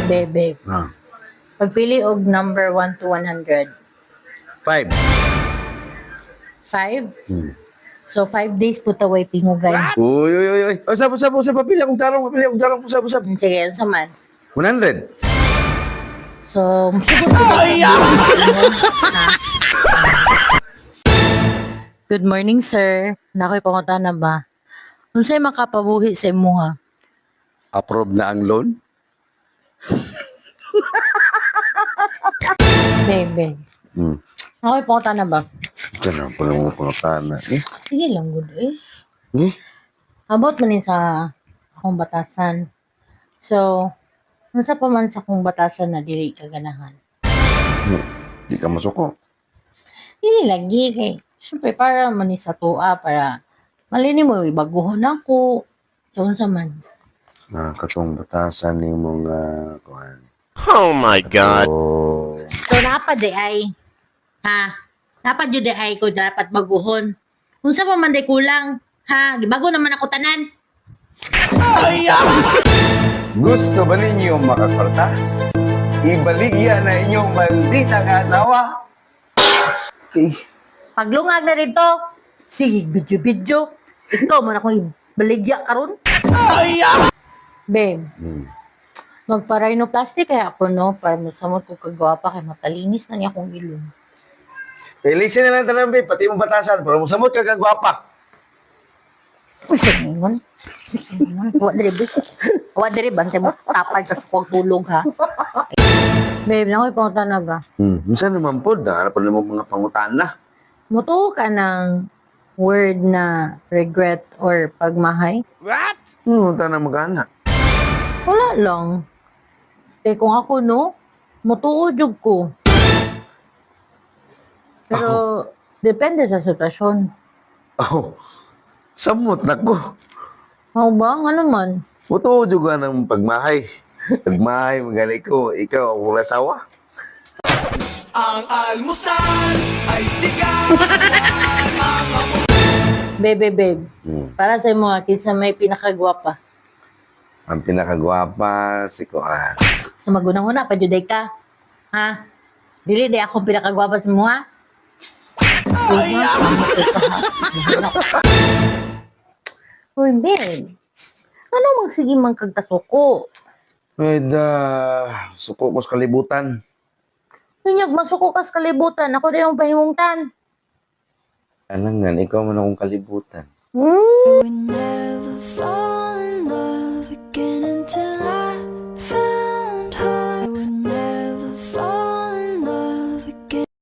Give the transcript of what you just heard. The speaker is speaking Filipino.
Bebe. Ah. Pagpili og number 1 to 100. 5. 5. Hmm. So 5 days po taway tingugan. Uy, uy, uy, uy. O, sab, papili akong tarong, sab. Sige, sa man. 100. So, sugot ko dahil ha? Good morning, sir. Nakoy pangunta na ba? Unsay makapabuhi sa imuha? Approve na ang loan? Bebe. Hmm. Nakoy pangunta na ba? Ito na, pangutana. Sige lang, good eh. Eh? About man sa akong batasan. So, unsa pa man sa akong batasan na dili kaganahan? Di ka masuko. Dili lagi kay syempre para man ni sa tuwa para malini mo ibaguhon ako. So unsa man? Katong batasan ni mga kuhan. Oh my God. Oh. So napad ay ha. Napad jud ay ko dapat baguhon. Unsa pa man day kulang? Ha, gibago naman ako tanan. Gusto ba ninyo makakwarta? Ibaligya na inyong maldita nga asawa. Okay. Paglungag na dito, sige video. Ikaw man akong baligya karon. Babe, magpa-rhinoplasty kaya ako no para masamot ko kagwapa kay matalinis na niya akong ilong. Pilisin na lang tanan, babe. Pati mong batasan. Para masamot ka kagwapa. Uy, ganyan. Wa diri bantay mo tapal ka sa pagtulog ha. Babe, nakoy pangutan na ba? Minsan naman po, hanap pa naman mga pangutana. Mutuo ka ng word na regret or pagmahay? Pangutana magana. Wala lang. Eh kung ako no, mutuo jud ko. Pero depende sa sitwasyon. Oh, samot na ko. How ba? Nga naman. Muto juga ng pagmahay. Pagmahay, magali ko. Ikaw, ako asawa. Ang almusal ay sigaw. Babe. Para sa mga kinsa may pinakagwapa. Ang pinakagwapa, si Kuan. So magunang-una, pajuday ka. Ha? Dili day akong pinakagwapa sa mga. Uy, babe. Ano magsige man kagtasuko? Ay suko ko sa kalibutan. Pinyag masuko ka sa kalibutan. Ako rin yung pahimungtan. Alangan, ikaw man akong kalibutan. Hmm? We never fall.